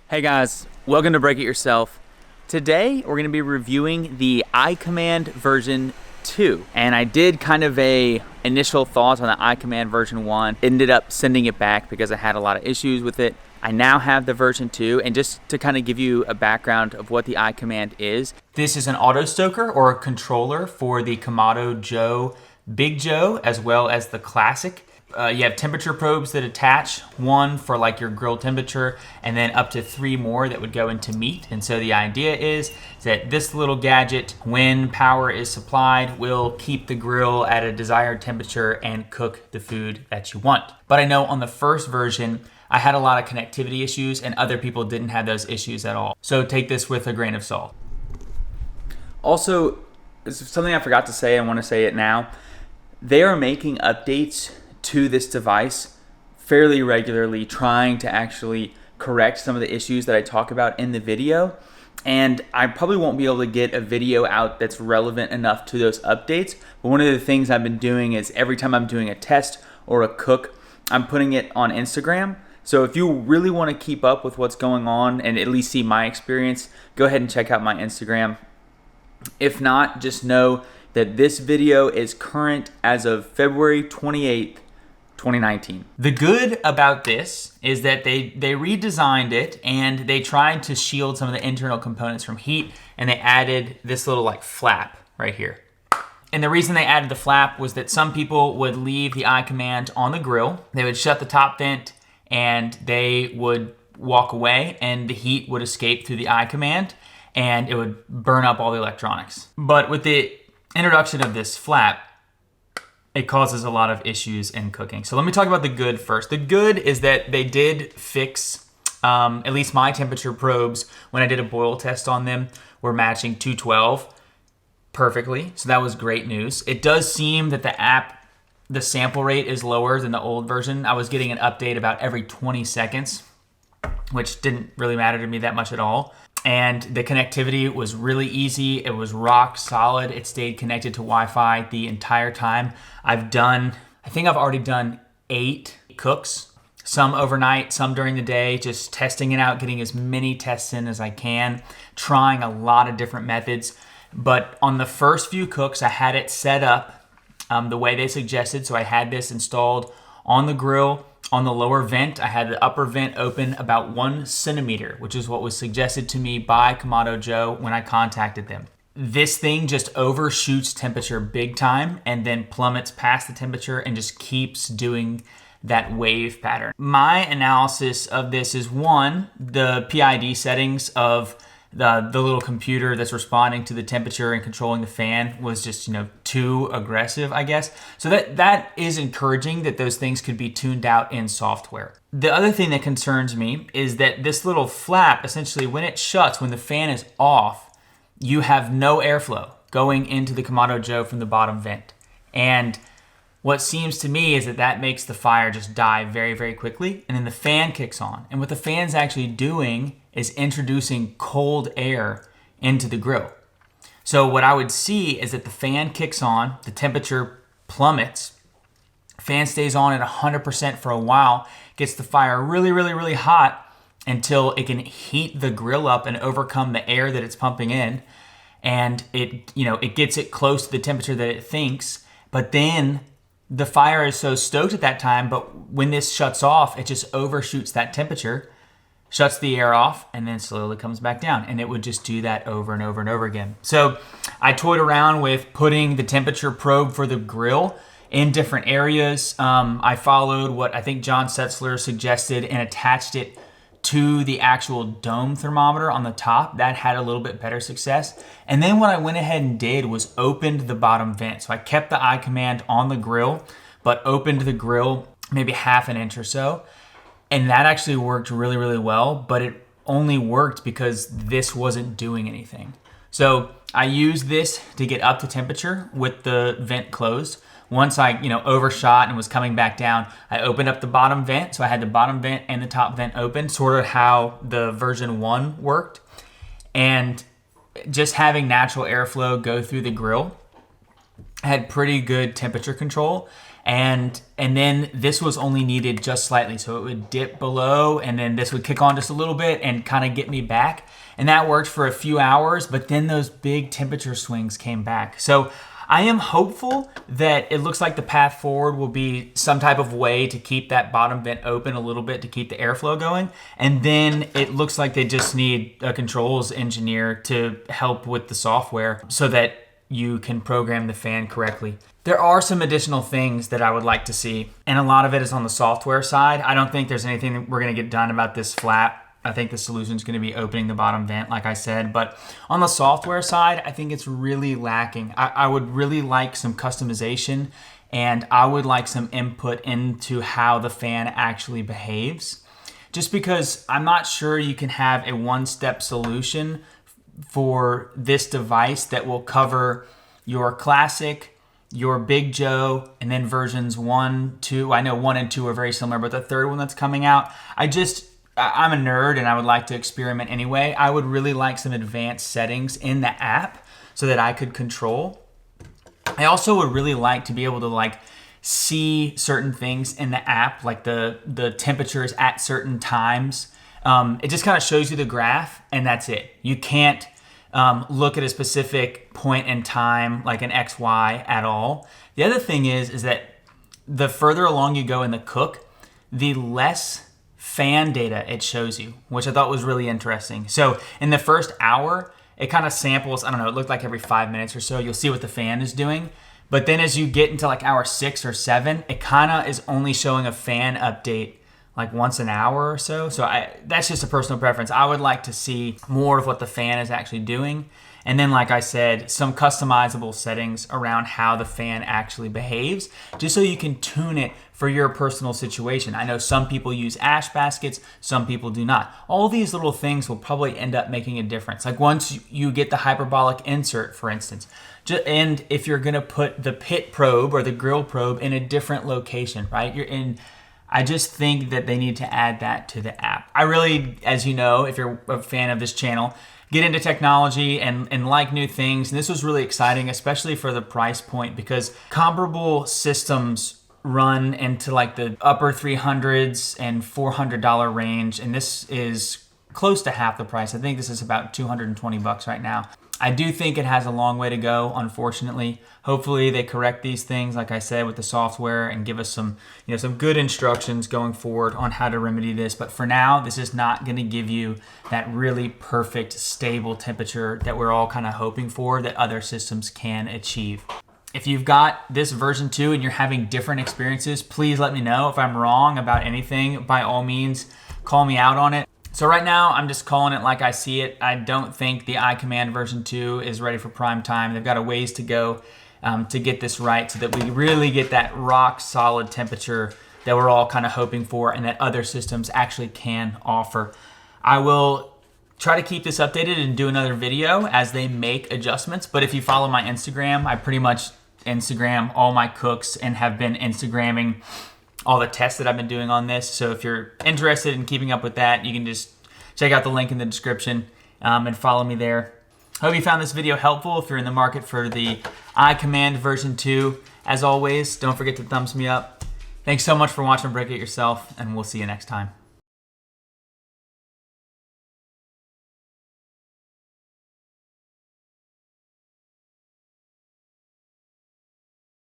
Hey guys, welcome to Break It Yourself. Today we're going to be reviewing the iCommand version 2, and I did kind of a initial thoughts on the iCommand version 1, ended up sending it back because I had a lot of issues with it. I now have the version 2, and just to kind of give you a background of what the iCommand is, this is an auto stoker or a controller for the Kamado Joe, Big Joe, as well as the Classic. You have temperature probes that attach, one for like your grill temperature, and then up to 3 more that would go into meat. And so the idea is that this little gadget, when power is supplied, will keep the grill at a desired temperature and cook the food that you want. But I know on the first version, I had a lot of connectivity issues and other people didn't have those issues at all. So take this with a grain of salt. Also, something I forgot to say, I want to say it now. They are making updates to this device fairly regularly, trying to actually correct some of the issues that I talk about in the video. And I probably won't be able to get a video out that's relevant enough to those updates. But one of the things I've been doing is every time I'm doing a test or a cook, I'm putting it on Instagram. So if you really want to keep up with what's going on and at least see my experience, go ahead and check out my Instagram. If not, just know that this video is current as of February 28th, 2019. The good about this is that they redesigned it and they tried to shield some of the internal components from heat, and they added this little like flap right here. And the reason they added the flap was that some people would leave the iCommand on the grill. They would shut the top vent and they would walk away and the heat would escape through the iCommand and it would burn up all the electronics. But with the introduction of this flap, it causes a lot of issues in cooking. So let me talk about the good first. The good is that they did fix, at least my temperature probes, when I did a boil test on them, were matching 212 perfectly. So that was great news. It does seem that the sample rate is lower than the old version. I was getting an update about every 20 seconds, which didn't really matter to me that much at all. And the connectivity was really easy. It was rock solid. It stayed connected to Wi-Fi the entire time. I think I've already done 8 cooks, some overnight, some during the day, just testing it out, getting as many tests in as I can, trying a lot of different methods. But on the first few cooks, I had it set up the way they suggested. So I had this installed on the grill. On the lower vent, I had the upper vent open about 1 centimeter, which is what was suggested to me by Kamado Joe when I contacted them. This thing just overshoots temperature big time and then plummets past the temperature and just keeps doing that wave pattern. My analysis of this is, one, the PID settings of the little computer that's responding to the temperature and controlling the fan was just, too aggressive, I guess. So that is encouraging that those things could be tuned out in software. The other thing that concerns me is that this little flap, essentially when it shuts, when the fan is off, you have no airflow going into the Kamado Joe from the bottom vent. And what seems to me is that makes the fire just die very, very quickly. And then the fan kicks on. And what the fan's actually doing is introducing cold air into the grill. So what I would see is that the fan kicks on, the temperature plummets, fan stays on at 100% for a while, gets the fire really, really, really hot until it can heat the grill up and overcome the air that it's pumping in. And it gets it close to the temperature that it thinks, but then the fire is so stoked at that time, but when this shuts off, it just overshoots that temperature, shuts the air off, and then slowly comes back down. And it would just do that over and over and over again. So I toyed around with putting the temperature probe for the grill in different areas. I followed what I think John Setzler suggested and attached it to the actual dome thermometer on the top. That had a little bit better success. And then what I went ahead and did was opened the bottom vent. So I kept the iCommand on the grill, but opened the grill maybe half an inch or so. And that actually worked really, really well, but it only worked because this wasn't doing anything. So I used this to get up to temperature with the vent closed. Once I, overshot and was coming back down, I opened up the bottom vent. So I had the bottom vent and the top vent open, sort of how the version 1 worked. And just having natural airflow go through the grill had pretty good temperature control. And then this was only needed just slightly. So it would dip below and then this would kick on just a little bit and kind of get me back. And that worked for a few hours, but then those big temperature swings came back. So I am hopeful that it looks like the path forward will be some type of way to keep that bottom vent open a little bit to keep the airflow going. And then it looks like they just need a controls engineer to help with the software so that you can program the fan correctly. There are some additional things that I would like to see, and a lot of it is on the software side. I don't think there's anything that we're gonna get done about this flap. I think the solution is going to be opening the bottom vent, like I said. But on the software side, I think it's really lacking. I would really like some customization, and I would like some input into how the fan actually behaves. Just because I'm not sure you can have a one-step solution for this device that will cover your classic, your Big Joe, and then versions 1, 2. I know 1 and 2 are very similar, but the third one that's coming out, I'm a nerd and I would like to experiment anyway. I would really like some advanced settings in the app so that I could control. I also would really like to be able to see certain things in the app, like the temperatures at certain times. It just kind of shows you the graph and that's it. You can't look at a specific point in time like an XY at all. The other thing is that the further along you go in the cook, the less fan data it shows you, which I thought was really interesting. So in the first hour, it kind of samples, I don't know, it looked like every 5 minutes or so, you'll see what the fan is doing. But then as you get into like hour 6 or 7, it kind of is only showing a fan update like once an hour or so. So that's just a personal preference. I would like to see more of what the fan is actually doing. And then, like I said, some customizable settings around how the fan actually behaves, just so you can tune it for your personal situation. I know some people use ash baskets, some people do not. All these little things will probably end up making a difference. Like once you get the hyperbolic insert, for instance, and if you're gonna put the pit probe or the grill probe in a different location, right? I just think that they need to add that to the app. I really, as you know, if you're a fan of this channel, get into technology and like new things. And this was really exciting, especially for the price point, because comparable systems run into like the upper 300s and $400 range. And this is close to half the price. I think this is about 220 bucks right now. I do think it has a long way to go, unfortunately. Hopefully they correct these things, like I said, with the software and give us some good instructions going forward on how to remedy this. But for now, this is not gonna give you that really perfect, stable temperature that we're all kind of hoping for that other systems can achieve. If you've got this version 2 and you're having different experiences, please let me know. If I'm wrong about anything, by all means, call me out on it. So right now, I'm just calling it like I see it. I don't think the iCommand version 2 is ready for prime time. They've got a ways to go to get this right so that we really get that rock solid temperature that we're all kind of hoping for and that other systems actually can offer. I will try to keep this updated and do another video as they make adjustments. But if you follow my Instagram, I pretty much Instagram all my cooks and have been Instagramming all the tests that I've been doing on this. So if you're interested in keeping up with that, you can just check out the link in the description and follow me there. Hope you found this video helpful if you're in the market for the iCommand version 2. As always, don't forget to thumbs me up. Thanks so much for watching Break It Yourself, and we'll see you next time.